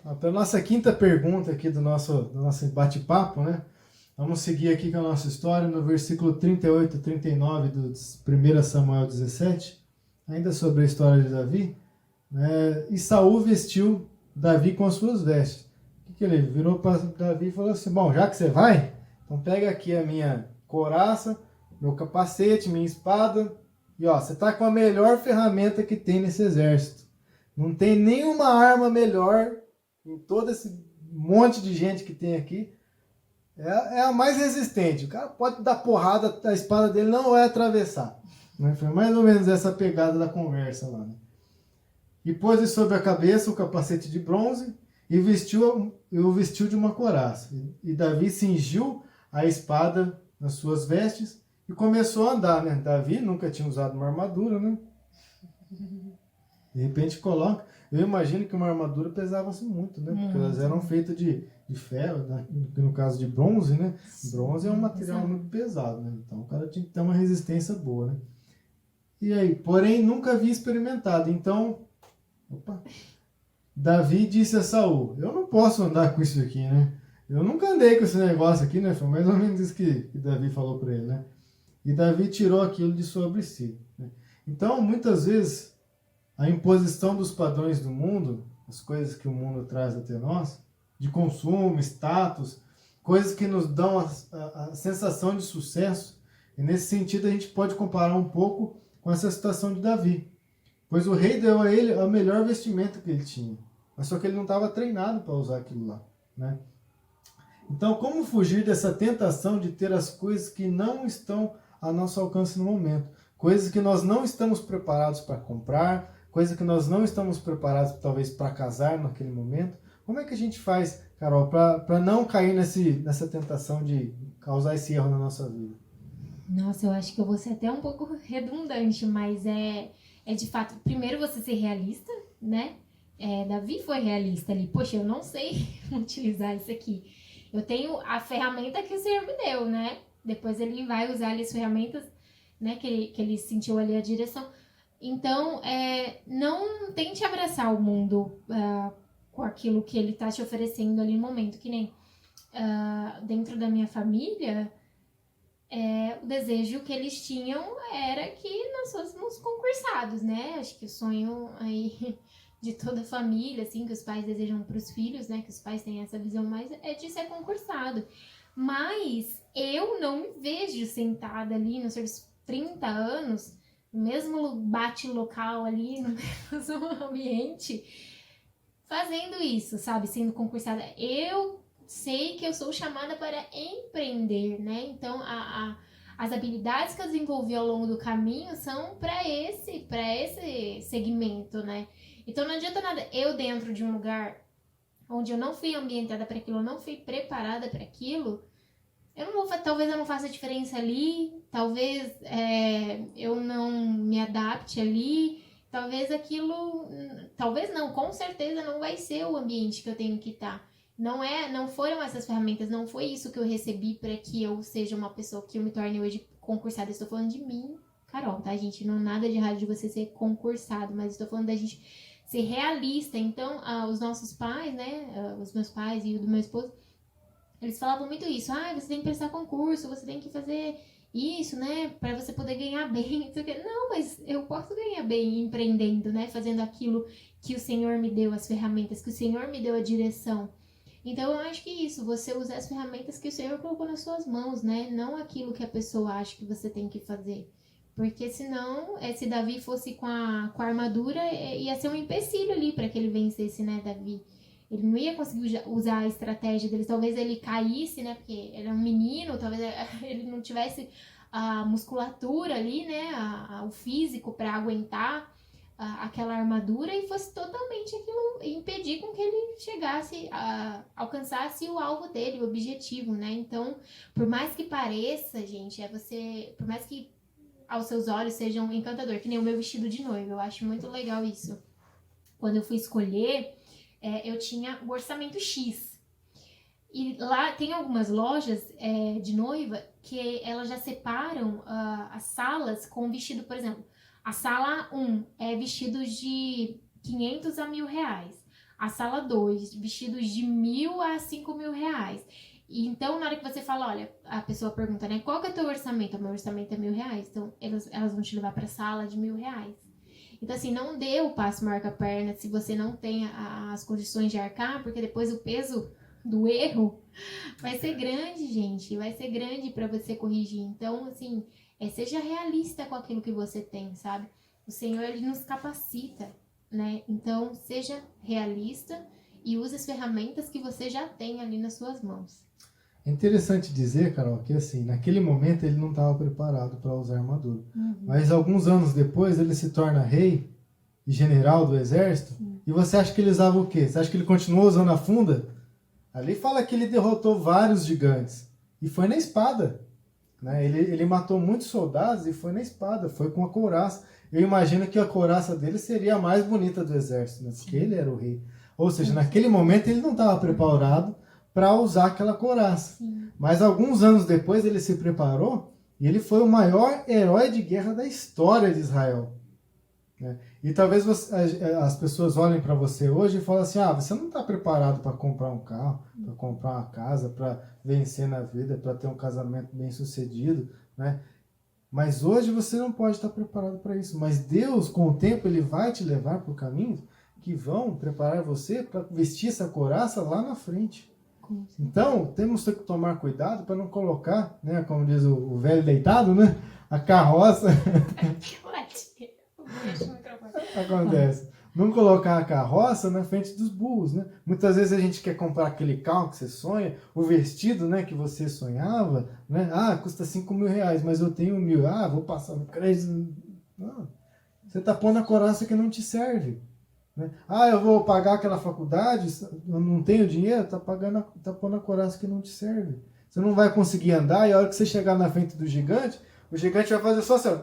Para a nossa quinta pergunta aqui do nosso bate-papo, né? Vamos seguir aqui com a nossa história no versículo 38 e 39 do 1 Samuel 17, ainda sobre a história de Davi. Né? E Saul vestiu Davi com as suas vestes. O que ele virou para Davi e falou assim: bom, já que você vai, então pega aqui a minha couraça, meu capacete, minha espada, e ó, você tá com a melhor ferramenta que tem nesse exército. Não tem nenhuma arma melhor em todo esse monte de gente que tem aqui. É a mais resistente. O cara pode dar porrada, a espada dele não vai atravessar. Né? Foi mais ou menos essa pegada da conversa lá. Né? E pôs sobre a cabeça o capacete de bronze e o vestiu de uma couraça. E Davi cingiu a espada nas suas vestes e começou a andar. Né? Davi nunca tinha usado uma armadura, né? De repente coloca. Eu imagino que uma armadura pesava-se muito, né? Porque elas eram feitas de ferro, né? No caso de bronze, né? Bronze é um material muito pesado, né? Então o cara tinha que ter uma resistência boa, né? E aí, porém, nunca havia experimentado. Então, Davi disse a Saul: eu não posso andar com isso aqui, né? Eu nunca andei com esse negócio aqui, né? Foi mais ou menos isso que Davi falou para ele, né? E Davi tirou aquilo de sobre si. Né? Então, muitas vezes, a imposição dos padrões do mundo, as coisas que o mundo traz até nós, de consumo, status, coisas que nos dão a sensação de sucesso, e nesse sentido a gente pode comparar um pouco com essa situação de Davi. Pois o rei deu a ele a melhor vestimenta que ele tinha, mas só que ele não estava treinado para usar aquilo lá. Né? Então, como fugir dessa tentação de ter as coisas que não estão a nosso alcance no momento? Coisas que nós não estamos preparados para comprar, coisas que nós não estamos preparados talvez para casar naquele momento. Como é que a gente faz, Carol, para não cair nessa tentação de causar esse erro na nossa vida? Nossa, eu acho que eu vou ser até um pouco redundante, mas é de fato, primeiro você ser realista, né? Davi foi realista ali. Poxa, eu não sei utilizar isso aqui. Eu tenho a ferramenta que o Senhor me deu, né? Depois ele vai usar ali as ferramentas, né? Que ele sentiu ali a direção. Então, não tente abraçar o mundo com aquilo que ele tá te oferecendo ali no momento. Que nem dentro da minha família, o desejo que eles tinham era que nós fôssemos concursados, né? Acho que o sonho aí de toda família, assim, que os pais desejam para os filhos, né? Que os pais têm essa visão mais, é de ser concursado. Mas eu não me vejo sentada ali nos seus 30 anos, no mesmo bate-local ali, no mesmo ambiente, fazendo isso, sabe? Sendo concursada. Eu sei que eu sou chamada para empreender, né? Então, as habilidades que eu desenvolvi ao longo do caminho são para esse segmento, né? Então, não adianta nada eu dentro de um lugar onde eu não fui ambientada para aquilo, eu não fui preparada para aquilo, eu não vou, talvez eu não faça diferença ali, talvez eu não me adapte ali, talvez aquilo, talvez não, com certeza não vai ser o ambiente que eu tenho que estar. Não foram essas ferramentas, não foi isso que eu recebi para que eu seja uma pessoa que eu me torne hoje concursada. Estou falando de mim, Carol, tá, gente? Não nada de errado de você ser concursado, mas estou falando da gente ser realista. Então, os nossos pais, né, os meus pais e o do meu esposo, eles falavam muito isso. Você tem que prestar concurso, você tem que fazer isso, né? Pra você poder ganhar bem. Não, mas eu posso ganhar bem empreendendo, né? Fazendo aquilo que o Senhor me deu, as ferramentas, que o Senhor me deu a direção. Então eu acho que isso, você usar as ferramentas que o Senhor colocou nas suas mãos, né? Não aquilo que a pessoa acha que você tem que fazer. Porque senão, se Davi fosse com a armadura, ia ser um empecilho ali para que ele vencesse, né, Davi? Ele não ia conseguir usar a estratégia dele. Talvez ele caísse, né? Porque ele é um menino, talvez ele não tivesse a musculatura ali, né? O físico para aguentar aquela armadura e fosse totalmente aquilo impedir com que ele chegasse alcançasse o alvo dele, o objetivo, né? Então, por mais que pareça, gente, por mais que aos seus olhos seja um encantador, que nem o meu vestido de noiva, eu acho muito legal isso. Quando eu fui escolher, eu tinha o orçamento X. E lá tem algumas lojas de noiva que elas já separam as salas com vestido, por exemplo, a sala 1 é vestidos de 500 a 1.000 reais. a sala 2, vestidos de 1.000 a 5.000 reais. E então, na hora que você fala, olha, a pessoa pergunta, né, qual que é o teu orçamento? O meu orçamento é 1.000 reais. Então, elas vão te levar pra sala de 1.000 reais. Então, assim, não dê o passo maior que a perna se você não tem as condições de arcar, porque depois o peso do erro vai ser grande, gente. Vai ser grande pra você corrigir. Então, assim, seja realista com aquilo que você tem, sabe? O Senhor, Ele nos capacita, né? Então, seja realista e use as ferramentas que você já tem ali nas suas mãos. É interessante dizer, Carol, que assim, naquele momento ele não estava preparado para usar armadura. Mas alguns anos depois ele se torna rei e general do exército. E você acha que ele usava o quê? Você acha que ele continuou usando a funda? Ali fala que ele derrotou vários gigantes. E foi na espada. Né? Ele matou muitos soldados e foi na espada, foi com a couraça. Eu imagino que a couraça dele seria a mais bonita do exército, né? Porque ele era o rei. Ou seja, naquele momento ele não estava preparado para usar aquela couraça. Sim. Mas alguns anos depois ele se preparou e ele foi o maior herói de guerra da história de Israel. Né? E talvez as pessoas olhem para você hoje e falem assim, você não está preparado para comprar um carro, para comprar uma casa, para vencer na vida, para ter um casamento bem sucedido, né? Mas hoje você não pode estar preparado para isso. Mas Deus, com o tempo, Ele vai te levar por caminhos que vão preparar você para vestir essa couraça lá na frente. Então, temos que tomar cuidado para não colocar, né, como diz o velho deitado, né, a carroça... Acontece. Não colocar a carroça na frente dos burros, né? Muitas vezes a gente quer comprar aquele carro que você sonha, o vestido, né, que você sonhava, né? Custa 5.000 reais, mas eu tenho 1.000. Vou passar no crédito. Não. Você está pondo a couraça que não te serve. Né? Eu vou pagar aquela faculdade, eu não tenho dinheiro, tá pondo a couraça que não te serve. Você não vai conseguir andar e a hora que você chegar na frente do gigante, o gigante vai fazer só assim,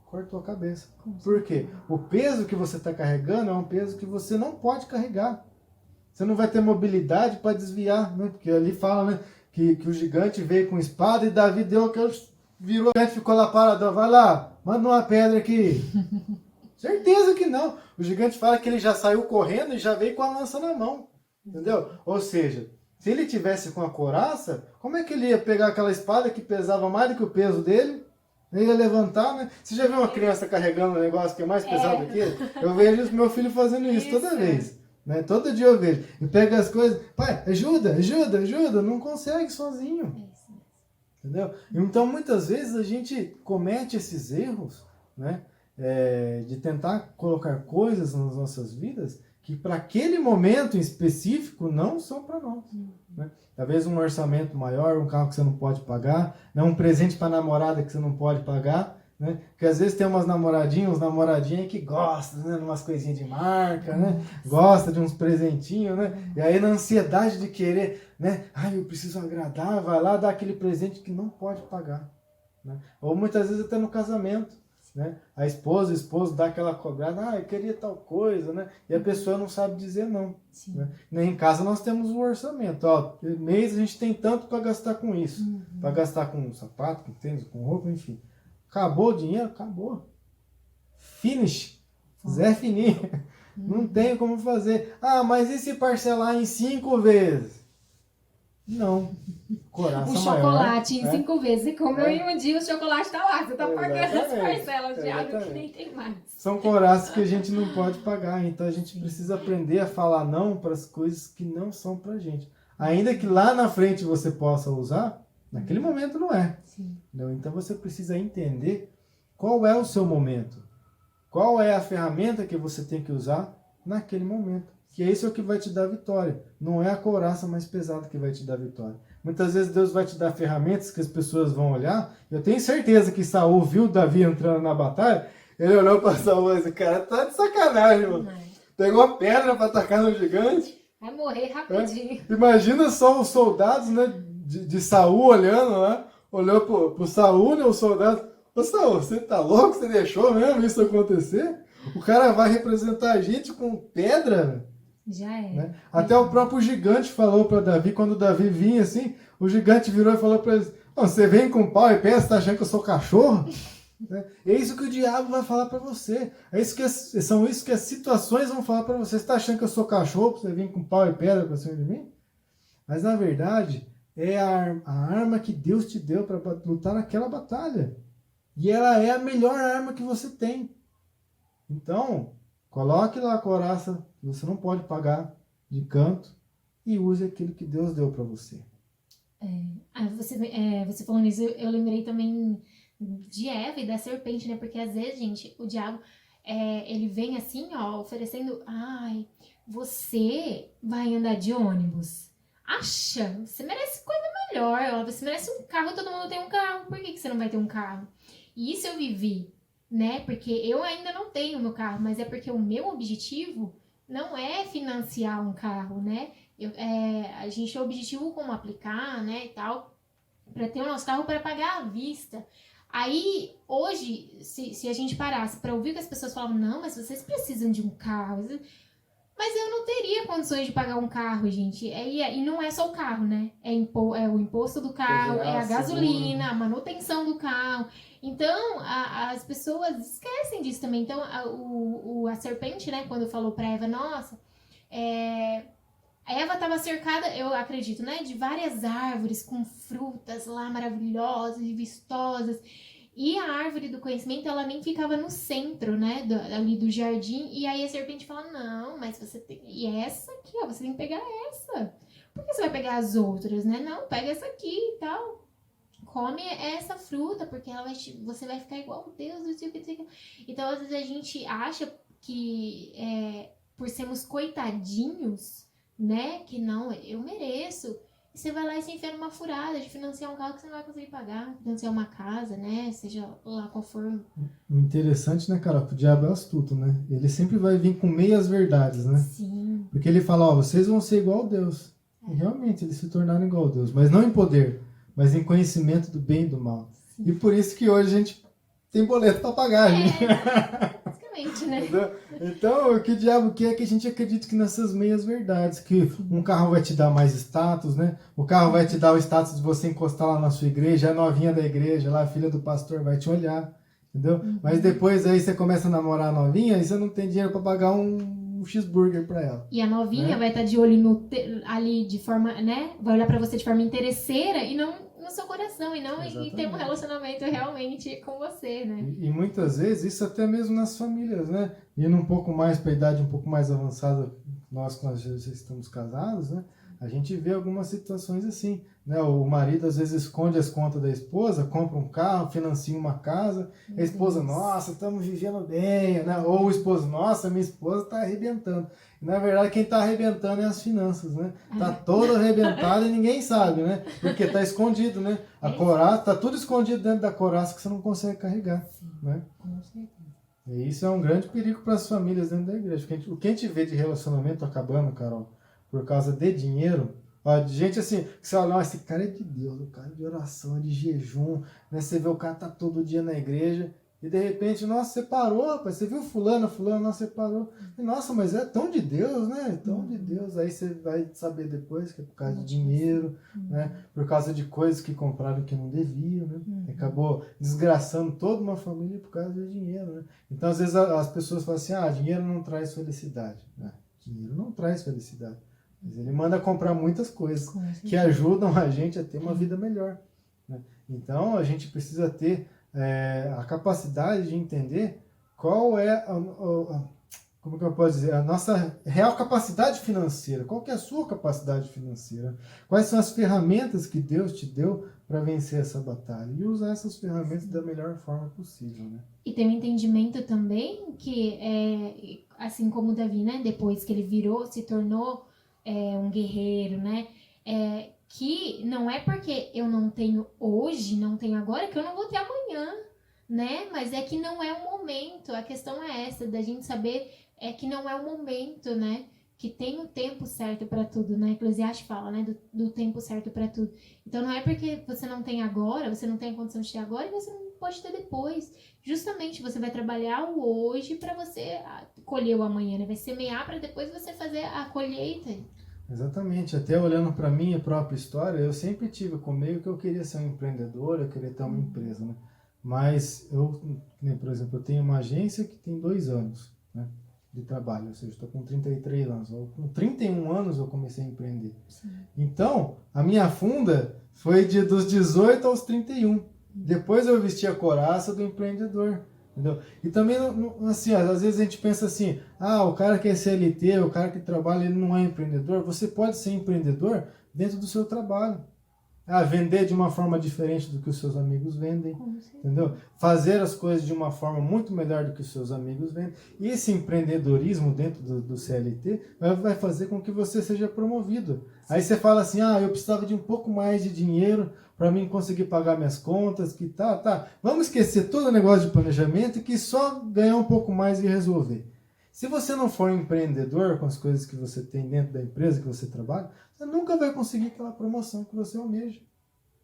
cortou a cabeça. Por quê? O peso que você está carregando é um peso que você não pode carregar. Você não vai ter mobilidade para desviar, né? Porque ali fala, né, que o gigante veio com espada e Davi deu aquele... Virou, o gigante ficou lá parado, vai lá, manda uma pedra aqui. Certeza que não. O gigante fala que ele já saiu correndo e já veio com a lança na mão. Entendeu? Ou seja, se ele tivesse com a couraça, como é que ele ia pegar aquela espada que pesava mais do que o peso dele? Ele ia levantar, né? Você já viu uma criança carregando um negócio que é mais pesado que ele? Eu vejo meu filho fazendo isso toda vez. Né? Todo dia eu vejo. E pega as coisas, pai, ajuda. Não consegue sozinho. Entendeu? Então, muitas vezes a gente comete esses erros, né? De tentar colocar coisas nas nossas vidas que para aquele momento em específico não são para nós. Né? Talvez um orçamento maior, um carro que você não pode pagar, né? Um presente para namorada que você não pode pagar, né? Porque às vezes tem umas namoradinhas, uns namoradinhos que gostam, né? De umas coisinhas de marca, né? Gosta de uns presentinhos, né? E aí na ansiedade de querer, né? Eu preciso agradar, vai lá dar aquele presente que não pode pagar. Né? Ou muitas vezes até no casamento. Né? A esposa, o esposo dá aquela cobrada, eu queria tal coisa, né? E a pessoa não sabe dizer não. Né? Nem em casa nós temos um orçamento. Mês a gente tem tanto para gastar com isso. Para gastar com sapato, com tênis, com roupa, enfim. Acabou o dinheiro? Acabou. Finish. Zé fininho. Não tem como fazer. Mas e se parcelar em 5 vezes? Não. Coraça um chocolate maior, em 5 vezes. Você comeu em um dia, o chocolate tá lá. Você tá pagando as parcelas de água que nem tem mais. São coraças que a gente não pode pagar. Então a gente precisa aprender a falar não para as coisas que não são pra gente. Ainda que lá na frente você possa usar, naquele momento não é. Não? Então você precisa entender qual é o seu momento. Qual é a ferramenta que você tem que usar naquele momento. Que isso é o que vai te dar vitória. Não é a couraça mais pesada que vai te dar vitória. Muitas vezes Deus vai te dar ferramentas que as pessoas vão olhar. Eu tenho certeza que Saul viu Davi entrando na batalha. Ele olhou para Saul e disse, cara, tá de sacanagem, mano. Pegou a pedra para atacar no gigante. Vai morrer rapidinho. Imagina só os soldados, né, de Saul olhando lá. Olhou pro Saul, né, os soldados. Ô Saul, você tá louco? Você deixou mesmo isso acontecer? O cara vai representar a gente com pedra? Já é. Né? Até o próprio gigante falou para Davi, quando Davi vinha assim, o gigante virou e falou para ele, você vem com pau e pedra, você tá achando que eu sou cachorro? Né? É isso que o diabo vai falar para você. São isso que as situações vão falar para você. Você está achando que eu sou cachorro para você vir com pau e pedra para cima de mim? Mas na verdade é a arma que Deus te deu para lutar naquela batalha. E ela é a melhor arma que você tem. Então, coloque lá a coraça que você não pode pagar de canto e use aquilo que Deus deu para você. Você falando isso, eu lembrei também de Eva e da serpente, né? Porque às vezes, gente, o diabo, ele vem assim, ó, oferecendo, ai, você vai andar de ônibus. Acha, você merece coisa melhor, ó, você merece um carro, todo mundo tem um carro, por que você não vai ter um carro? E isso eu vivi, né? Porque eu ainda não tenho meu carro, mas é porque o meu objetivo não é financiar um carro, né? A gente tem o objetivo como aplicar, né, e tal, para ter o nosso carro para pagar à vista. Aí, hoje, se a gente parasse para ouvir que as pessoas falavam, não, mas vocês precisam de um carro. Mas eu não teria condições de pagar um carro, gente. E não é só o carro, né? É o imposto do carro, é a gasolina, a manutenção do carro. Então, as pessoas esquecem disso também. Então, a serpente, né, quando falou para Eva, nossa, a Eva estava cercada, eu acredito, né, de várias árvores com frutas lá maravilhosas e vistosas. E a árvore do conhecimento, ela nem ficava no centro, né, ali do jardim. E aí a serpente fala, não, mas você tem... E essa aqui, ó, você tem que pegar essa. Por que você vai pegar as outras, né? Não, pega essa aqui e tal. Come essa fruta, porque você vai ficar igual Deus. Então, às vezes a gente acha que por sermos coitadinhos, né, que não, eu mereço. E você vai lá e se enfia numa furada de financiar um carro que você não vai conseguir pagar, financiar uma casa, né, seja lá qual for. O interessante, né, cara, que o diabo é astuto, né? Ele sempre vai vir com meias verdades, né? Sim. Porque ele fala, ó, vocês vão ser igual a Deus. E realmente eles se tornaram igual a Deus, mas não em poder, mas em conhecimento do bem e do mal. Sim. E por isso que hoje a gente tem boleto para pagar, né? Basicamente, né? Então, o que o diabo quer é que a gente acredite que nessas meias verdades, que um carro vai te dar mais status, né? O carro vai te dar o status de você encostar lá na sua igreja, a novinha da igreja, lá, a filha do pastor vai te olhar, entendeu? Mas depois aí você começa a namorar a novinha e você não tem dinheiro para pagar um cheeseburger para ela. E a novinha vai estar de olho ali de forma, né? Vai olhar para você de forma interesseira e não no seu coração, e não em ter um relacionamento realmente com você, né? E muitas vezes, isso até mesmo nas famílias, né? Indo um pouco mais para a idade um pouco mais avançada, nós já estamos casados, né? A gente vê algumas situações assim, né? O marido às vezes esconde as contas da esposa, compra um carro, financia uma casa, a esposa, nossa, estamos vivendo bem, né? Ou o esposo, nossa, minha esposa está arrebentando. E, na verdade, quem está arrebentando é as finanças, né? Tá todo arrebentado e ninguém sabe, né? Porque tá escondido, né? A coraça, tá tudo escondido dentro da coraça que você não consegue carregar, né? Com certeza. E isso é um grande perigo para as famílias dentro da igreja. Porque o que a gente vê de relacionamento acabando, Carol, por causa de dinheiro, ó, de gente assim, que você olha, esse cara é de Deus, o cara é de oração, de jejum, né? Você vê o cara tá todo dia na igreja e de repente, nossa, você parou, rapaz, você viu fulano, nossa, você parou. E, nossa, mas é tão de Deus, né? Tão de Deus. Aí você vai saber depois que é por causa de dinheiro, né? Por causa de coisas que compraram que não deviam, né? Acabou desgraçando toda uma família por causa de dinheiro, né? Então, às vezes as pessoas falam assim, dinheiro não traz felicidade. Dinheiro não traz felicidade. Mas ele manda comprar muitas coisas que ajudam a gente a ter uma vida melhor, né? Então, a gente precisa ter a capacidade de entender qual é como que eu posso dizer, a nossa real capacidade financeira. Qual que é a sua capacidade financeira? Quais são as ferramentas que Deus te deu para vencer essa batalha? E usar essas ferramentas da melhor forma possível, né? E tem um entendimento também que, assim como o Davi, né? Depois que ele se tornou um guerreiro, né? Que não é porque eu não tenho hoje, não tenho agora, que eu não vou ter amanhã, né? Mas é que não é o momento. A questão é essa, da gente saber que não é o momento, né? Que tem o tempo certo para tudo, né? Eclesiastes fala, né? Do tempo certo para tudo. Então não é porque você não tem agora, você não tem a condição de ter agora, e você não pode ter depois. Justamente você vai trabalhar o hoje para você colher o amanhã, né? Vai semear para depois você fazer a colheita. Exatamente, até olhando para minha própria história, eu sempre tive comigo que eu queria ser um empreendedor, eu queria ter uma empresa, né? Mas por exemplo, eu tenho uma agência que tem 2 anos, né, de trabalho, ou seja, estou com 33 anos. Com 31 anos eu comecei a empreender. Sim. Então, a minha funda foi dos 18 aos 31. Depois eu vesti a couraça do empreendedor. Entendeu? E também, assim, às vezes a gente pensa assim, o cara que é CLT, o cara que trabalha, ele não é empreendedor. Você pode ser empreendedor dentro do seu trabalho. Vender de uma forma diferente do que os seus amigos vendem, entendeu? Fazer as coisas de uma forma muito melhor do que os seus amigos vendem. E esse empreendedorismo dentro do CLT vai fazer com que você seja promovido. Aí você fala assim, eu precisava de um pouco mais de dinheiro para mim conseguir pagar minhas contas, que tá. Vamos esquecer todo o negócio de planejamento e que só ganhar um pouco mais e resolver. Se você não for empreendedor com as coisas que você tem dentro da empresa que você trabalha, você nunca vai conseguir aquela promoção que você almeja.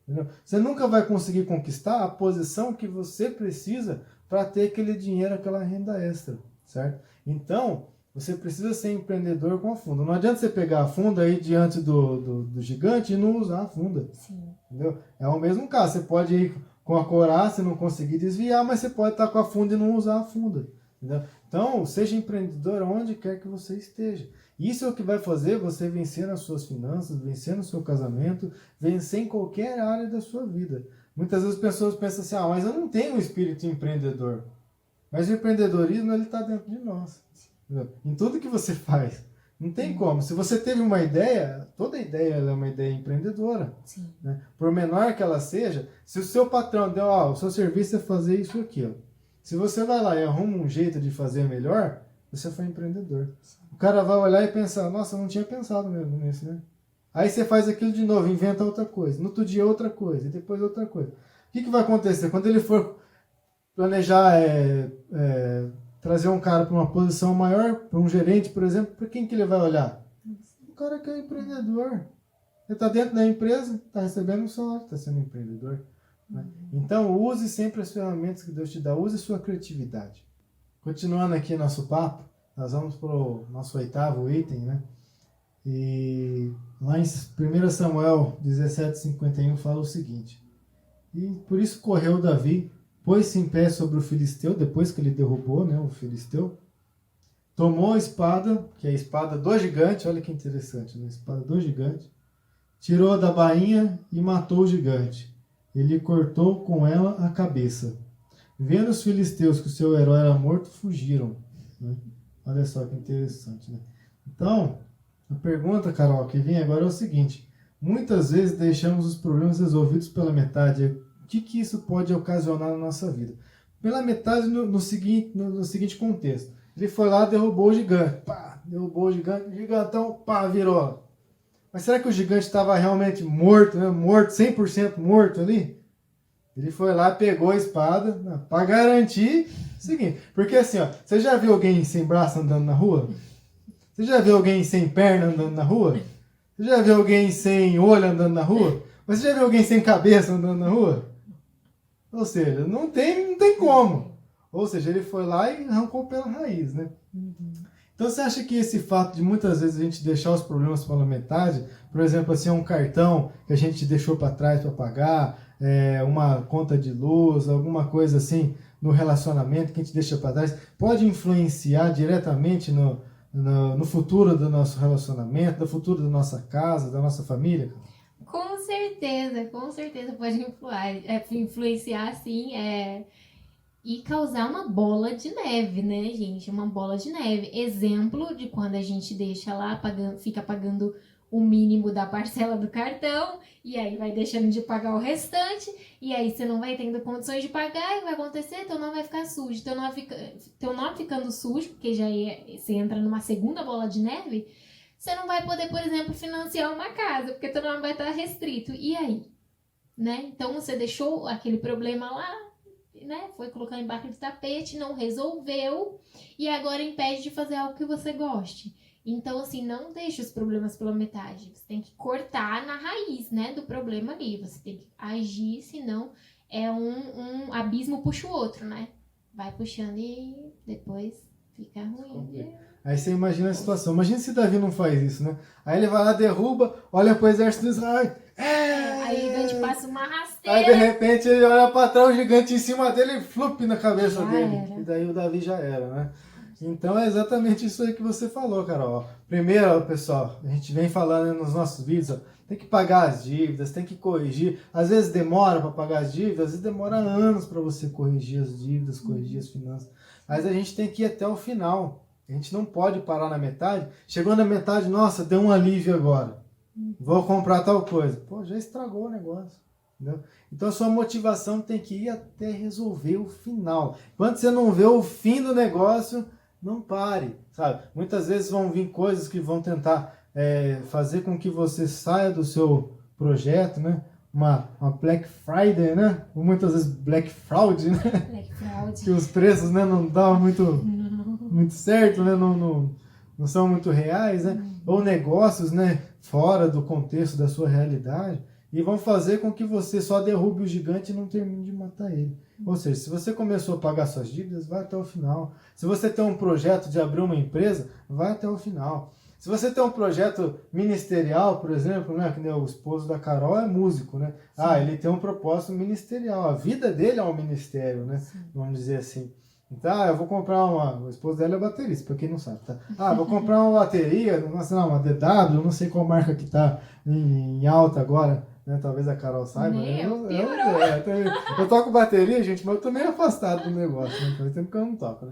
Entendeu? Você nunca vai conseguir conquistar a posição que você precisa para ter aquele dinheiro, aquela renda extra, certo? Então, você precisa ser empreendedor com a funda. Não adianta você pegar a funda aí diante do gigante e não usar a funda. Sim. Entendeu? É o mesmo caso. Você pode ir com a couraça e não conseguir desviar, mas você pode estar com a funda e não usar a funda. Entendeu? Então, seja empreendedor onde quer que você esteja. Isso é o que vai fazer você vencer nas suas finanças, vencer no seu casamento, vencer em qualquer área da sua vida. Muitas vezes as pessoas pensam assim, mas eu não tenho um espírito empreendedor. Mas o empreendedorismo, ele está dentro de nós. Entendeu? Em tudo que você faz. Não tem como. Se você teve uma ideia, toda ideia é uma ideia empreendedora. Sim. Né? Por menor que ela seja, se o seu patrão deu, o seu serviço é fazer isso e aquilo. Se você vai lá e arruma um jeito de fazer melhor, você foi empreendedor. O cara vai olhar e pensar, nossa, eu não tinha pensado mesmo nisso, né? Aí você faz aquilo de novo, inventa outra coisa. No outro dia outra coisa, e depois outra coisa. O que vai acontecer? Quando ele for planejar trazer um cara para uma posição maior, para um gerente, por exemplo, para quem que ele vai olhar? O cara que é empreendedor. Ele está dentro da empresa, está recebendo um salário, está sendo empreendedor. Né? Então, use sempre as ferramentas que Deus te dá. Use sua criatividade. Continuando aqui nosso papo, nós vamos para o nosso 8º item, né? E lá em 1 Samuel 17:51 fala o seguinte: e por isso correu Davi, pôs-se em pé sobre o filisteu, depois que ele derrubou, né, o filisteu, tomou a espada, que é a espada do gigante, olha que interessante, né? A espada do gigante, tirou da bainha e matou o gigante. Ele cortou com ela a cabeça. Vendo os filisteus que o seu herói era morto, fugiram. Né? Olha só que interessante. Né? Então, a pergunta, Carol, que vem agora é o seguinte: muitas vezes deixamos os problemas resolvidos pela metade. O que isso pode ocasionar na nossa vida? Pela metade no seguinte contexto. Ele foi lá, derrubou o gigante. Pá, derrubou o gigante, o gigantão, pá, virou. Mas será que o gigante estava realmente morto, né? Morto, 100% morto ali? Ele foi lá, pegou a espada, para garantir o seguinte. Porque assim, você já viu alguém sem braço andando na rua? Você já viu alguém sem perna andando na rua? Você já viu alguém sem olho andando na rua? Mas você já viu alguém sem cabeça andando na rua? Ou seja, não tem como. Ou seja, ele foi lá e arrancou pela raiz, né? Então você acha que esse fato de muitas vezes a gente deixar os problemas pela metade, por exemplo, assim, um cartão que a gente deixou para trás para pagar, uma conta de luz, alguma coisa assim no relacionamento que a gente deixa para trás, pode influenciar diretamente no futuro do nosso relacionamento, no futuro da nossa casa, da nossa família? Com certeza pode influenciar sim, e causar uma bola de neve, né, gente? Uma bola de neve. Exemplo de quando a gente deixa lá, fica pagando o mínimo da parcela do cartão, e aí vai deixando de pagar o restante, e aí você não vai tendo condições de pagar, e vai acontecer, teu nome vai ficar sujo. Teu nome ficando sujo, porque você entra numa segunda bola de neve, você não vai poder, por exemplo, financiar uma casa, porque teu nome vai estar restrito. E aí? Né? Então, você deixou aquele problema lá, né? Foi colocar embaixo do tapete, não resolveu, e agora impede de fazer algo que você goste. Então, assim, não deixe os problemas pela metade. Você tem que cortar na raiz, né, do problema ali. Você tem que agir, senão um abismo puxa o outro, né? Vai puxando e depois fica ruim. Aí você imagina a situação. Imagina se Davi não faz isso, né? Aí ele vai lá, derruba, olha para o exército e diz, Aí o gigante passa uma Aí de rasteira. repente ele olha pra trás, o gigante em cima dele e flup na cabeça Já dele. era. E daí o Davi já era, né? Então é exatamente isso aí que você falou, Carol. Primeiro, ó, pessoal, a gente vem falando nos nossos vídeos, ó, tem que pagar as dívidas, tem que corrigir. Às vezes demora para pagar as dívidas, às vezes demora anos para você corrigir as dívidas, corrigir as finanças. Mas a gente tem que ir até o final. A gente não pode parar na metade. Chegou na metade, nossa, deu um alívio agora. Vou comprar tal coisa. Pô, já estragou o negócio. Entendeu? Então a sua motivação tem que ir até resolver o final. Quando você não vê o fim do negócio, não pare, sabe? Muitas vezes vão vir coisas que vão tentar fazer com que você saia do seu projeto, né? Uma Black Friday, né? Ou muitas vezes Black Fraud, né? Black Fraud. Que os preços, né, não dão muito certo, né? Não são muito reais, né? Ou negócios, né, fora do contexto da sua realidade, e vão fazer com que você só derrube o gigante e não termine de matar ele. Ou seja, se você começou a pagar suas dívidas, vai até o final. Se você tem um projeto de abrir uma empresa, vai até o final. Se você tem um projeto ministerial, por exemplo, né, que nem o esposo da Carol é músico, né? Sim. Ele tem um propósito ministerial. A vida dele é um ministério, né? Sim. Vamos dizer assim. Então, eu vou comprar o esposo dela é baterista, pra quem não sabe, tá? Vou comprar uma bateria, uma DW, não sei qual marca que tá em alta agora, né? Talvez a Carol saiba. Eu toco bateria, gente, mas eu tô meio afastado do negócio, né? Faz tempo que eu não toco, né?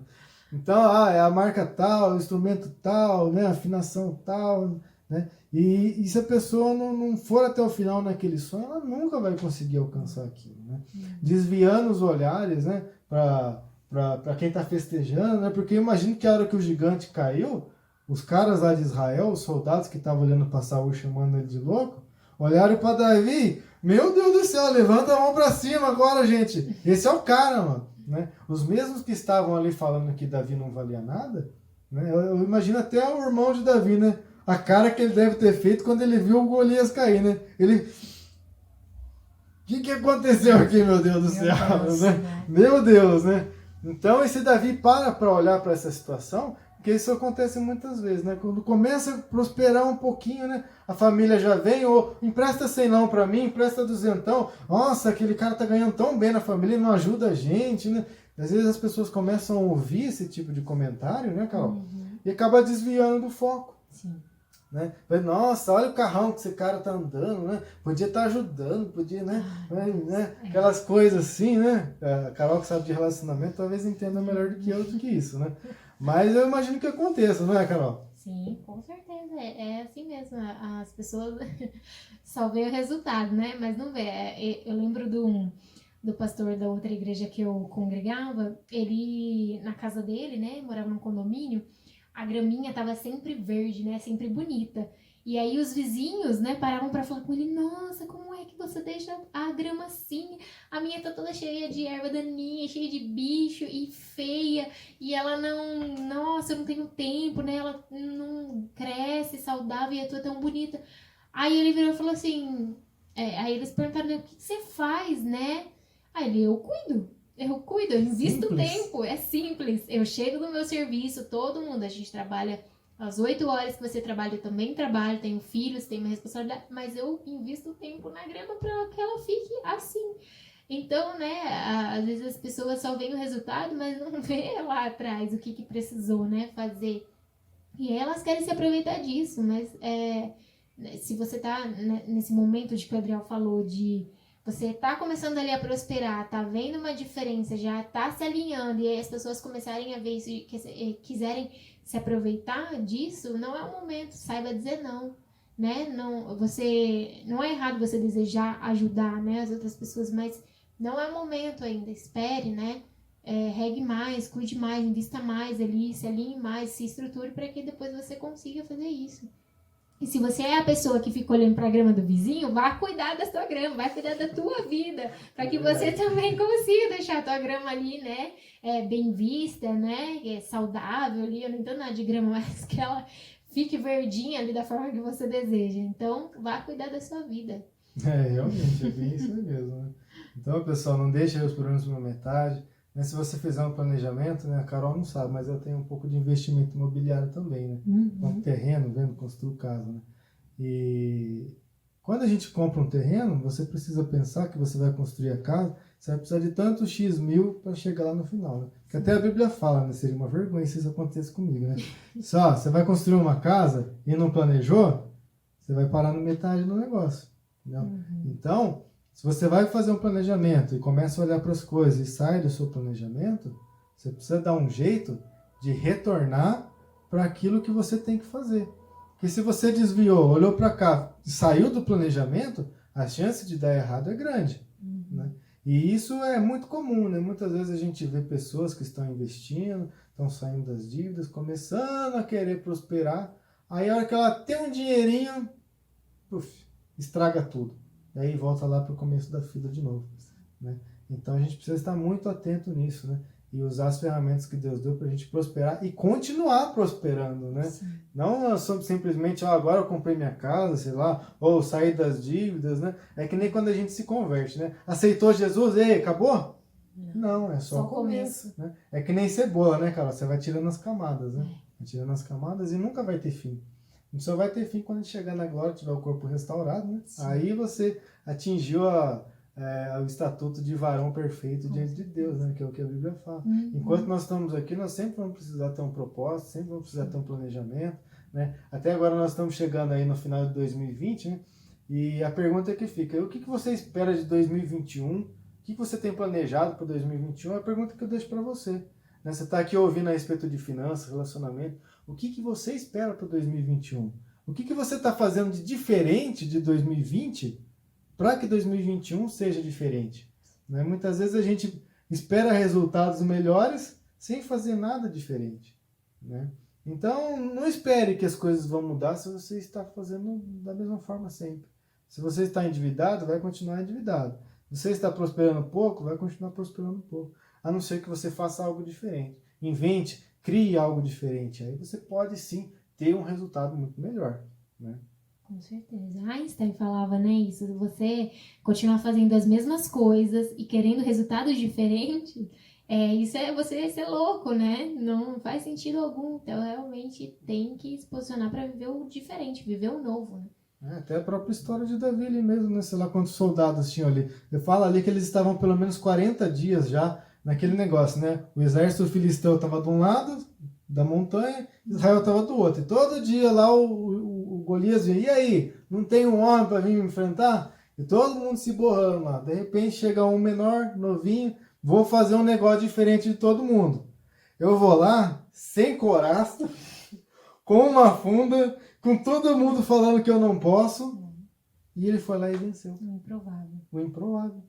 Então, é a marca tal, o instrumento tal, né? A afinação tal, né? E se a pessoa não for até o final naquele sonho, ela nunca vai conseguir alcançar aquilo, né? Desviando os olhares, né? Para quem está festejando, né? Porque eu imagino que a hora que o gigante caiu, os caras lá de Israel, os soldados que estavam olhando para Saul chamando ele de louco, olharam para Davi, meu Deus do céu, levanta a mão para cima agora, gente. Esse é o cara, mano. Né? Os mesmos que estavam ali falando que Davi não valia nada, né? Eu imagino até o irmão de Davi, né? A cara que ele deve ter feito quando ele viu o Golias cair, né? Ele... O que aconteceu aqui, meu Deus do céu? Deus, né? Meu Deus, né? Então, esse Davi para olhar para essa situação, porque isso acontece muitas vezes, né? Quando começa a prosperar um pouquinho, né? A família já vem, ou empresta 100 não para mim, empresta 200. Nossa, aquele cara tá ganhando tão bem na família e não ajuda a gente, né? Às vezes as pessoas começam a ouvir esse tipo de comentário, né, Carol? E acaba desviando do foco. Sim. Né? Nossa, olha o carrão que esse cara tá andando, né? Podia estar ajudando, podia, né? Aquelas coisas assim, né? A Carol que sabe de relacionamento talvez entenda melhor do que eu do que isso, né? Mas eu imagino que aconteça, não é, Carol? Sim, com certeza. É assim mesmo. As pessoas só veem o resultado, né? Mas não vê. Eu lembro do pastor da outra igreja que eu congregava, ele, na casa dele, né? Morava num condomínio. A graminha tava sempre verde, né? Sempre bonita. E aí os vizinhos, né, paravam pra falar com ele, nossa, como é que você deixa a grama assim? A minha tá toda cheia de erva daninha, cheia de bicho e feia. E ela não, nossa, eu não tenho tempo, né? Ela não cresce saudável e a tua é tão bonita. Aí ele virou e falou assim, aí eles perguntaram, né, o que você faz, né? Aí ele, eu cuido, eu invisto tempo, é simples. Eu chego no meu serviço, todo mundo, a gente trabalha às 8 horas que você trabalha, eu também trabalho, tenho filhos, tenho uma responsabilidade, mas eu invisto tempo na grama para que ela fique assim. Então, né, às vezes as pessoas só veem o resultado, mas não vê lá atrás o que precisou, né, fazer. E elas querem se aproveitar disso, mas se você tá nesse momento de que o Adriel falou de você tá começando ali a prosperar, tá vendo uma diferença, já tá se alinhando, e aí as pessoas começarem a ver isso e quiserem se aproveitar disso, não é o momento, saiba dizer não, né? Não é errado você desejar ajudar, né, as outras pessoas, mas não é o momento ainda, espere, né? Regue mais, cuide mais, invista mais ali, se alinhe mais, se estruture para que depois você consiga fazer isso. E se você é a pessoa que fica olhando para a grama do vizinho, vá cuidar da sua grama, vai cuidar da tua vida, para que você também consiga deixar a tua grama ali, né, bem vista, né, saudável ali, eu não entendo nada de grama, mas que ela fique verdinha ali da forma que você deseja. Então, vá cuidar da sua vida. Realmente, é bem isso mesmo, né? Então, pessoal, não deixe os problemas pela metade. Se você fizer um planejamento, né, a Carol não sabe, mas eu tenho um pouco de investimento imobiliário também, né? Com terreno, vendo, construir casa, né? E Quando a gente compra um terreno, você precisa pensar que você vai construir a casa, você vai precisar de tanto X mil para chegar lá no final, né? Que até a Bíblia fala, né? Seria uma vergonha se isso acontecesse comigo, né? Só, você vai construir uma casa e não planejou, você vai parar no metade do negócio, entendeu? Então, se você vai fazer um planejamento e começa a olhar para as coisas e sai do seu planejamento, você precisa dar um jeito de retornar para aquilo que você tem que fazer. Porque se você desviou, olhou para cá e saiu do planejamento, a chance de dar errado é grande, né? E isso é muito comum, né? Muitas vezes a gente vê pessoas que estão investindo, estão saindo das dívidas, começando a querer prosperar, aí a hora que ela tem um dinheirinho, puf, estraga tudo. E aí volta lá para o começo da fila de novo, né? Então a gente precisa estar muito atento nisso, né? E usar as ferramentas que Deus deu para a gente prosperar e continuar prosperando, né? Sim. Não simplesmente, agora eu comprei minha casa, sei lá, ou saí das dívidas, né? É que nem quando a gente se converte, né? Aceitou Jesus, e aí, acabou? Não, é só o começo, né? É que nem cebola, né, cara? Você vai tirando as camadas, né? Vai tirando as camadas e nunca vai ter fim. A gente só vai ter fim quando a gente chegar na glória, tiver o corpo restaurado, né? Sim. Aí você atingiu o estatuto de varão perfeito diante de Deus, né? Que é o que a Bíblia fala. Enquanto nós estamos aqui, nós sempre vamos precisar ter um propósito, sempre vamos precisar ter um planejamento, né? Até agora nós estamos chegando aí no final de 2020, né? E a pergunta que fica, o que você espera de 2021? O que você tem planejado para 2021? É a pergunta que eu deixo para você, né? Você está aqui ouvindo a respeito de finanças, relacionamento. O que você espera para 2021? O que você está fazendo de diferente de 2020 para que 2021 seja diferente, né? Muitas vezes a gente espera resultados melhores sem fazer nada diferente, né? Então, não espere que as coisas vão mudar se você está fazendo da mesma forma sempre. Se você está endividado, vai continuar endividado. Se você está prosperando pouco, vai continuar prosperando pouco. A não ser que você faça algo diferente. Invente, crie algo diferente. Aí você pode sim ter um resultado muito melhor, né? Com certeza. Einstein falava, né, isso, você continuar fazendo as mesmas coisas e querendo resultados diferentes, isso é você ser louco, né? Não faz sentido algum. Então, realmente tem que se posicionar para viver o diferente, viver o novo, né? Até a própria história de Davi ali mesmo, né? Sei lá quantos soldados tinham ali. Eu falo ali que eles estavam pelo menos 40 dias já naquele negócio, né? O exército filisteu estava de um lado da montanha, Israel estava do outro. E todo dia lá o Golias vinha, e aí? Não tem um homem para vir me enfrentar? E todo mundo se borrando lá. De repente chega um menor, novinho, vou fazer um negócio diferente de todo mundo. Eu vou lá, sem coraça, com uma funda, com todo mundo falando que eu não posso. E ele foi lá e venceu. Improvável. O improvável.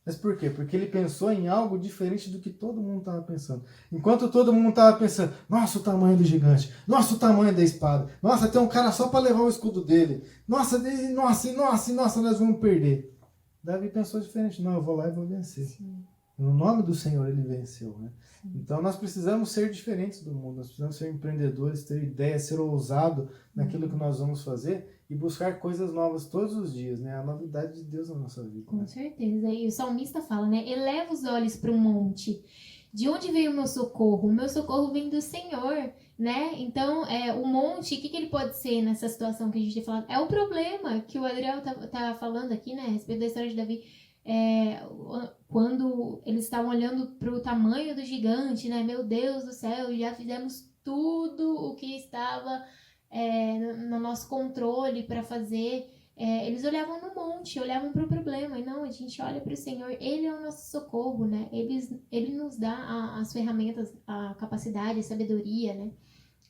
Mas por quê? Porque ele pensou em algo diferente do que todo mundo estava pensando. Enquanto todo mundo estava pensando, nossa, o tamanho do gigante, nossa, o tamanho da espada, nossa, tem um cara só para levar o escudo dele, nossa, nós vamos perder. Davi pensou diferente, não, eu vou lá e vou vencer. Sim. No nome do Senhor ele venceu, né? Então nós precisamos ser diferentes do mundo, nós precisamos ser empreendedores, ter ideias, ser ousado naquilo que nós vamos fazer e buscar coisas novas todos os dias, né? A novidade de Deus na nossa vida. Com certeza. E o salmista fala, né? Eleva os olhos para o monte. De onde veio o meu socorro? O meu socorro vem do Senhor, né? Então, o monte, o que ele pode ser nessa situação que a gente tem falado? É o problema que o Adriel tá falando aqui, né? A respeito da história de Davi. Quando eles estavam olhando para o tamanho do gigante, né? Meu Deus do céu, já fizemos tudo o que estava no nosso controle para fazer. Eles olhavam no monte, olhavam para o problema. E não, a gente olha para o Senhor, Ele é o nosso socorro, né? Ele nos dá as ferramentas, a capacidade, a sabedoria, né?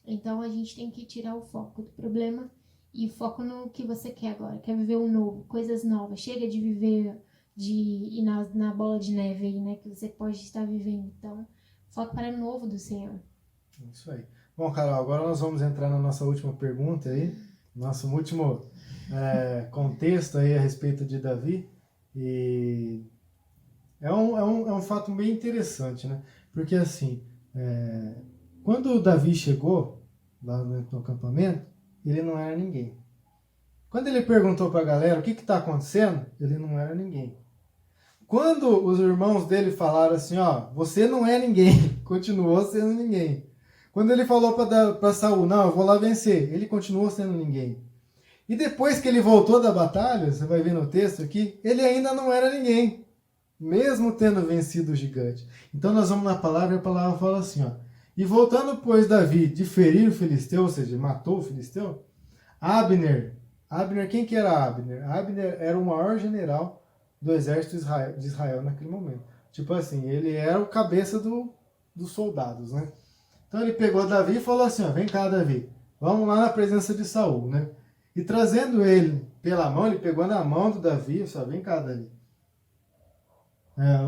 Então a gente tem que tirar o foco do problema e foco no que você quer agora. Quer viver o novo, coisas novas. Chega de viver de ir na bola de neve aí, né? Que você pode estar vivendo. Então, foco para o novo do Senhor. Isso aí. Bom, Carol, agora nós vamos entrar na nossa última pergunta aí. Nosso último contexto aí a respeito de Davi. E é um fato bem interessante, né? Porque assim, quando Davi chegou lá no acampamento, ele não era ninguém. Quando ele perguntou para a galera o que está acontecendo, ele não era ninguém. Quando os irmãos dele falaram assim, você não é ninguém, continuou sendo ninguém. Quando ele falou para Saul, não, eu vou lá vencer, ele continuou sendo ninguém. E depois que ele voltou da batalha, você vai ver no texto aqui, ele ainda não era ninguém, mesmo tendo vencido o gigante. Então nós vamos na palavra e a palavra fala assim, ó. E voltando, pois, Davi de ferir o filisteu, ou seja, matou o filisteu, Abner, quem que era Abner? Abner era o maior general do exército de Israel naquele momento. Tipo assim, ele era o cabeça dos soldados, né? Então ele pegou Davi e falou assim, ó, vem cá, Davi, vamos lá na presença de Saul, né? E trazendo ele pela mão, ele pegou na mão do Davi, só vem cá, Davi.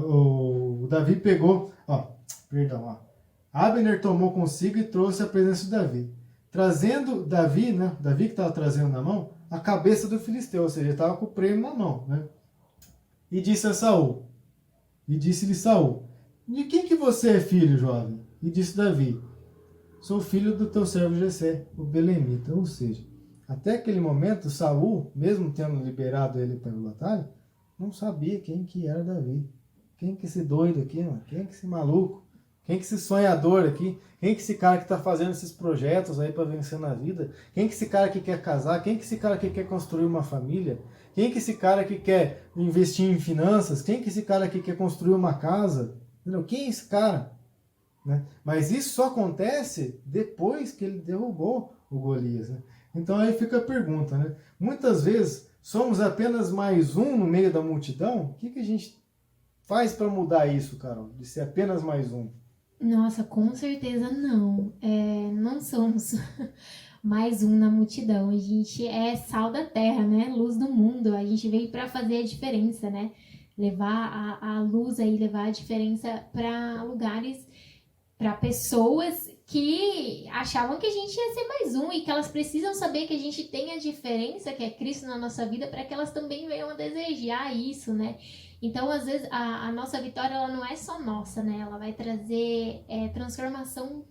O Davi pegou, ó. Abner tomou consigo e trouxe a presença de Davi. Trazendo Davi, né? Davi que estava trazendo na mão, a cabeça do filisteu, ou seja, ele estava com o prêmio na mão, né? E disse a Saul, e disse-lhe Saul, de quem que você é filho, jovem? E disse Davi, sou filho do teu servo Jessé, o belemita. Ou seja, até aquele momento, Saul, mesmo tendo liberado ele para a batalha, não sabia quem que era Davi. Quem que esse doido aqui, mano? Quem que esse maluco? Quem que esse sonhador aqui? Quem que esse cara que está fazendo esses projetos aí para vencer na vida? Quem que esse cara que quer casar? Quem que esse cara que quer construir uma família? Quem que esse cara que quer investir em finanças? Quem que esse cara que quer construir uma casa? Entendeu? Quem é esse cara? Né? Mas isso só acontece depois que ele derrubou o Golias. Né? Então aí fica a pergunta, né? Muitas vezes somos apenas mais um no meio da multidão. O que a gente faz para mudar isso, Carol? De ser apenas mais um? Nossa, com certeza não. Não somos mais um na multidão. A gente é sal da terra, né? Luz do mundo. A gente veio para fazer a diferença, né? Levar a luz aí, levar a diferença para lugares, para pessoas que achavam que a gente ia ser mais um e que elas precisam saber que a gente tem a diferença, que é Cristo na nossa vida, para que elas também venham a desejar isso, né? Então, às vezes, a nossa vitória, ela não é só nossa, né? Ela vai trazer transformação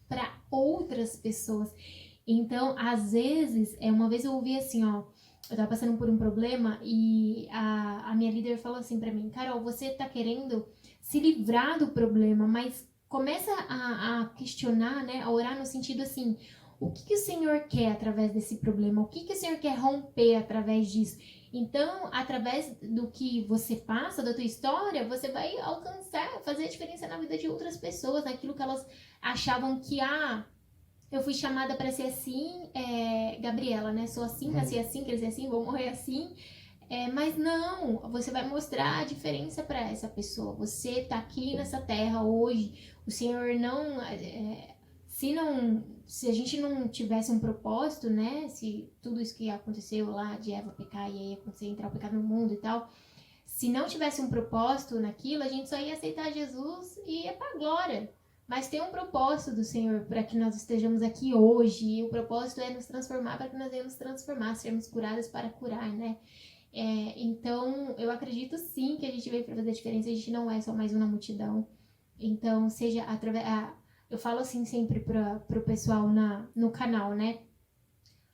para outras pessoas. Então, às vezes, uma vez eu ouvi assim, ó, eu tava passando por um problema e a minha líder falou assim para mim, Carol, você tá querendo se livrar do problema, mas começa a questionar, né, a orar no sentido assim, o que o Senhor quer através desse problema? O que o Senhor quer romper através disso? Então, através do que você passa, da tua história, você vai alcançar, fazer a diferença na vida de outras pessoas, naquilo que elas achavam que, eu fui chamada para ser assim, Gabriela, né? Sou assim, nasci assim, cresci assim, vou morrer assim. Mas não, você vai mostrar a diferença para essa pessoa. Você tá aqui nessa terra hoje, o Senhor não... Se a gente não tivesse um propósito, né? Se tudo isso que aconteceu lá de Eva pecar e aí acontecer, entrar o pecado no mundo e tal, se não tivesse um propósito naquilo, a gente só ia aceitar Jesus e ia pra glória. Mas tem um propósito do Senhor para que nós estejamos aqui hoje. E o propósito é nos transformar para que nós venhamos transformar, sermos curados para curar, né? Então, eu acredito sim que a gente veio para fazer a diferença. A gente não é só mais uma multidão. Então, seja através... eu falo assim sempre para o pessoal no canal, né?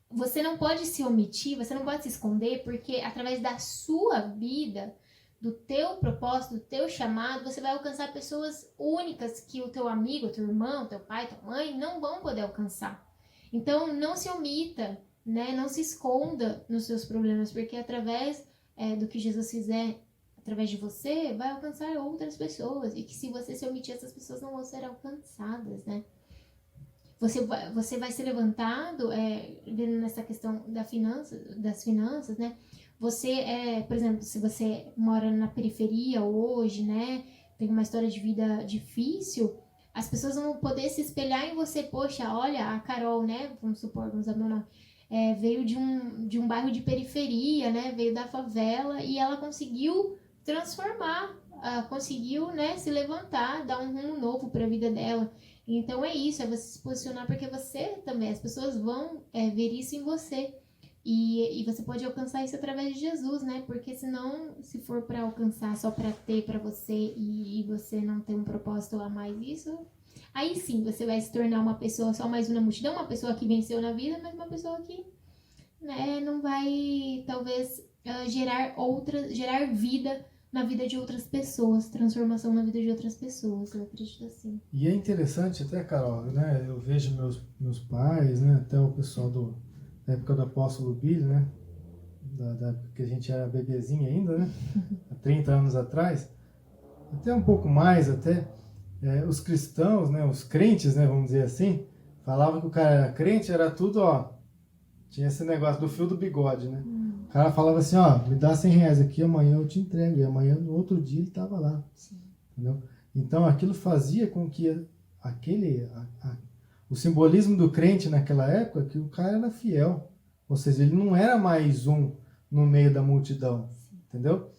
Você não pode se omitir, você não pode se esconder, porque através da sua vida, do teu propósito, do teu chamado, você vai alcançar pessoas únicas que o teu amigo, teu irmão, teu pai, tua mãe não vão poder alcançar. Então, não se omita, né? Não se esconda nos seus problemas, porque através do que Jesus fizer através de você, vai alcançar outras pessoas. E que se você se omitir, essas pessoas não vão ser alcançadas, né? Você vai ser levantado, vendo nessa questão das finanças, né? Você, por exemplo, se você mora na periferia hoje, né? Tem uma história de vida difícil, as pessoas vão poder se espelhar em você. Poxa, olha, a Carol, né? Vamos supor, vamos dar meu nome. Veio de um bairro de periferia, né? Veio da favela e ela conseguiu transformar, conseguiu, né, se levantar, dar um rumo novo para a vida dela. Então é isso, é você se posicionar, porque você também, as pessoas vão ver isso em você. E você pode alcançar isso através de Jesus, né? Porque senão, se for para alcançar só para ter para você e você não ter um propósito a mais isso, aí sim você vai se tornar uma pessoa só mais uma multidão, uma pessoa que venceu na vida, mas uma pessoa que, né, não vai talvez gerar vida na vida de outras pessoas, transformação na vida de outras pessoas, eu acredito assim. E é interessante até, Carol, né? Eu vejo meus pais, né? Até o pessoal na época do apóstolo Billy, né? Da época que a gente era bebezinho ainda, né? Há 30 anos atrás, até um pouco mais até, os cristãos, né? Os crentes, né? Vamos dizer assim, falavam que o cara era crente, era tudo, ó, tinha esse negócio do fio do bigode, né? O cara falava assim, ó, me dá 100 reais aqui, amanhã eu te entrego. E amanhã, no outro dia, ele estava lá. Sim. Entendeu? Então, aquilo fazia com que o simbolismo do crente naquela época, que o cara era fiel. Ou seja, ele não era mais um no meio da multidão. Entendeu?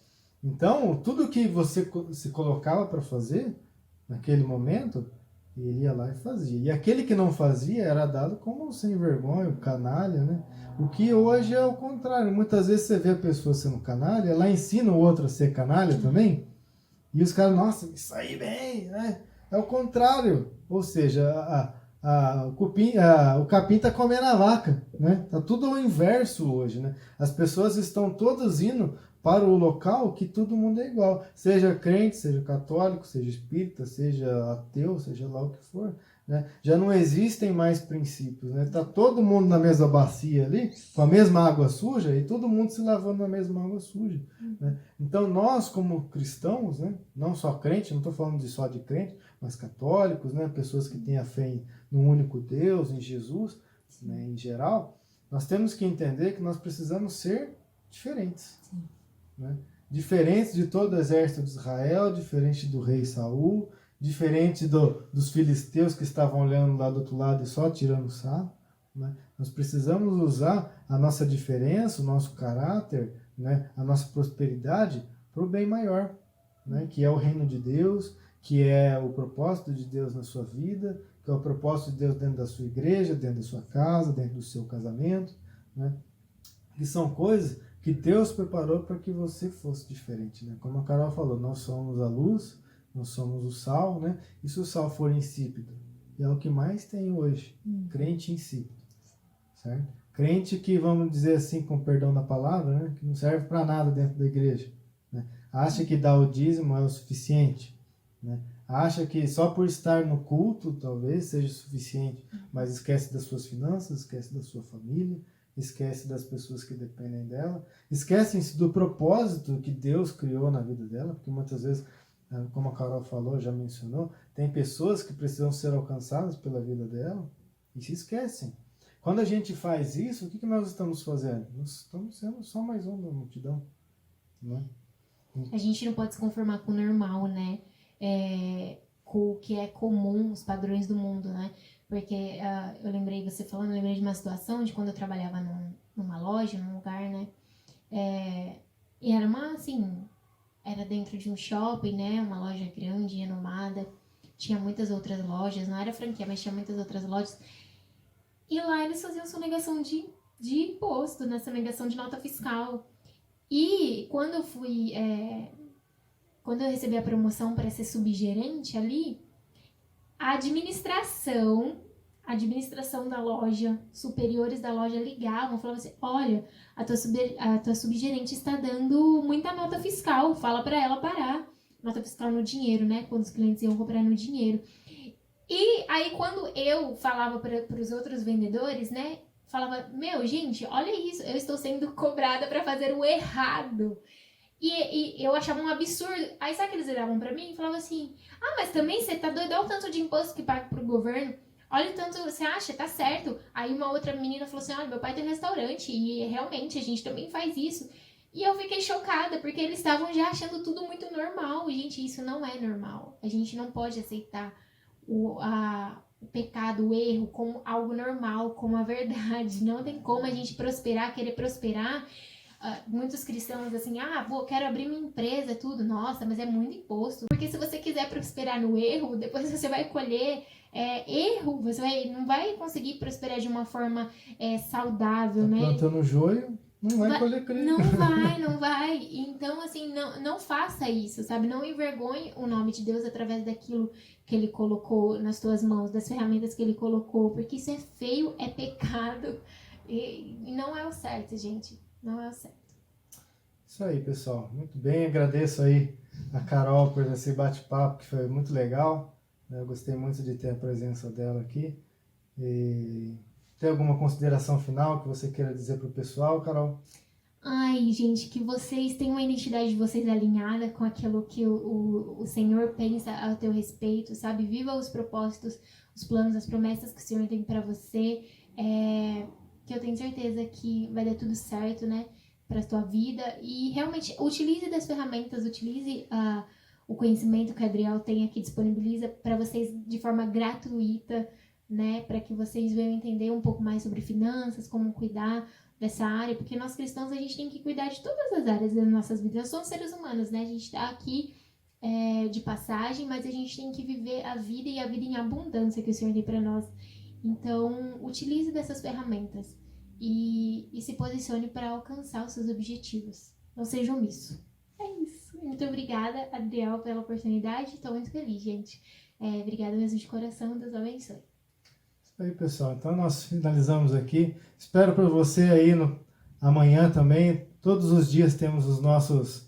Então, tudo que você se colocava para fazer, naquele momento, ele ia lá e fazia. E aquele que não fazia era dado como sem vergonha, canalha, né? O que hoje é o contrário. Muitas vezes você vê a pessoa sendo canalha, ela ensina o outro a ser canalha também, e os caras, nossa, isso aí bem, né? É o contrário. Ou seja, o capim tá comendo a vaca, né? Tá tudo ao inverso hoje, né? As pessoas estão todas indo para o local que todo mundo é igual. Seja crente, seja católico, seja espírita, seja ateu, seja lá o que for. Né? Já não existem mais princípios. Né? Tá todo mundo na mesma bacia ali, com a mesma água suja, e todo mundo se lavando na mesma água suja. Né? Então nós, como cristãos, né? Não só crente, não estou falando só de crente, mas católicos, né? Pessoas que têm a fé no único Deus, em Jesus, né? Em geral, nós temos que entender que nós precisamos ser diferentes. Né? Diferentes de todo o exército de Israel, diferente do rei Saul, diferente dos filisteus que estavam olhando lá do outro lado e só tirando sarro. Né? Nós precisamos usar a nossa diferença, o nosso caráter, né? A nossa prosperidade para o bem maior, né? Que é o reino de Deus, que é o propósito de Deus na sua vida, que é o propósito de Deus dentro da sua igreja, dentro da sua casa, dentro do seu casamento. Né? Que são coisas que Deus preparou para que você fosse diferente, né? Como a Carol falou, nós somos a luz, nós somos o sal, né? E se o sal for insípido? E é o que mais tem hoje, crente insípido, certo? Crente que, vamos dizer assim, com perdão da palavra, né? Que não serve para nada dentro da igreja, né? Acha que dar o dízimo é o suficiente, né? Acha que só por estar no culto, talvez, seja suficiente, mas esquece das suas finanças, esquece da sua família, esquece das pessoas que dependem dela, esquecem-se do propósito que Deus criou na vida dela, porque muitas vezes, como a Carol falou, já mencionou, tem pessoas que precisam ser alcançadas pela vida dela e se esquecem. Quando a gente faz isso, o que nós estamos fazendo? Nós estamos sendo só mais um da multidão. Né? A gente não pode se conformar com o normal, né? Com o que é comum, os padrões do mundo, né? Porque eu lembrei você falando, eu lembrei de uma situação de quando eu trabalhava numa loja, num lugar, né? E era era dentro de um shopping, né? Uma loja grande, renomada. Tinha muitas outras lojas, não era franquia, mas tinha muitas outras lojas. E lá eles faziam sonegação de imposto, né? Sonegação de nota fiscal. E quando eu fui... quando eu recebi a promoção para ser subgerente ali, a administração da loja, superiores da loja ligavam, falavam assim, olha, a tua subgerente está dando muita nota fiscal, fala para ela parar. Nota fiscal no dinheiro, né? Quando os clientes iam comprar no dinheiro. E aí quando eu falava para os outros vendedores, né? Falava, gente, olha isso, eu estou sendo cobrada para fazer o errado. E eu achava um absurdo. Aí sabe que eles olhavam pra mim e falavam assim, mas também você tá doido? Olha o tanto de imposto que paga pro governo. Olha o tanto, você acha, tá certo. Aí uma outra menina falou assim, olha, meu pai tem um restaurante e realmente a gente também faz isso. E eu fiquei chocada, porque eles estavam já achando tudo muito normal. E, gente, isso não é normal. A gente não pode aceitar o pecado, o erro como algo normal, como a verdade. Não tem como a gente querer prosperar. Muitos cristãos assim, quero abrir minha empresa, tudo, nossa, mas é muito imposto. Porque se você quiser prosperar no erro, depois você vai colher erro, não vai conseguir prosperar de uma forma saudável, né? Plantando joio, não vai colher crivo. Não vai. Então, assim, não faça isso, sabe? Não envergonhe o nome de Deus através daquilo que Ele colocou nas tuas mãos, das ferramentas que Ele colocou, porque isso é feio, é pecado e não é o certo, gente. Não é o certo. Isso aí, pessoal. Muito bem. Agradeço aí a Carol por esse bate-papo, que foi muito legal. Eu gostei muito de ter a presença dela aqui. E Tem alguma consideração final que você queira dizer para o pessoal, Carol? Ai, gente, que vocês tenham a identidade de vocês alinhada com aquilo que o Senhor pensa ao teu respeito, sabe? Viva os propósitos, os planos, as promessas que o Senhor tem para você. Que eu tenho certeza que vai dar tudo certo, né? Para a tua vida. E realmente, utilize das ferramentas, utilize o conhecimento que a Adriel tem aqui, disponibiliza para vocês de forma gratuita, né? Para que vocês venham entender um pouco mais sobre finanças, como cuidar dessa área, porque nós cristãos, a gente tem que cuidar de todas as áreas das nossas vidas. Nós somos seres humanos, né? A gente está aqui de passagem, mas a gente tem que viver a vida e a vida em abundância que o Senhor tem para nós. Então, utilize dessas ferramentas e se posicione para alcançar os seus objetivos. Não seja omisso. É isso. Muito obrigada, Adriel, pela oportunidade. Estou muito feliz, gente. Obrigada mesmo de coração. Deus abençoe. Aí, pessoal, então nós finalizamos aqui. Espero para você aí amanhã também. Todos os dias temos os nossos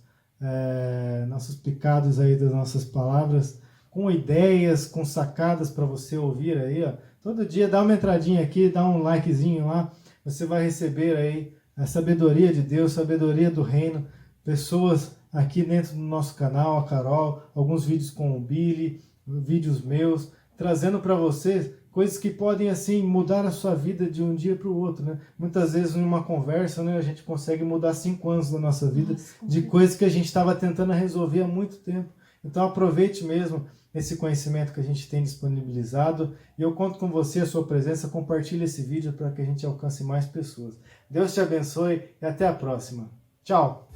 picados aí das nossas palavras, com ideias, com sacadas para você ouvir aí, ó. Todo dia dá uma entradinha aqui, dá um likezinho lá, você vai receber aí a sabedoria de Deus, sabedoria do reino, pessoas aqui dentro do nosso canal, a Carol, alguns vídeos com o Billy, vídeos meus, trazendo para vocês coisas que podem, assim, mudar a sua vida de um dia para o outro, né? Muitas vezes, em uma conversa, né, a gente consegue mudar 5 anos da nossa vida de coisas que a gente estava tentando resolver há muito tempo. Então, aproveite mesmo esse conhecimento que a gente tem disponibilizado e eu conto com você, a sua presença. Compartilhe esse vídeo para que a gente alcance mais pessoas. Deus te abençoe e até a próxima. Tchau!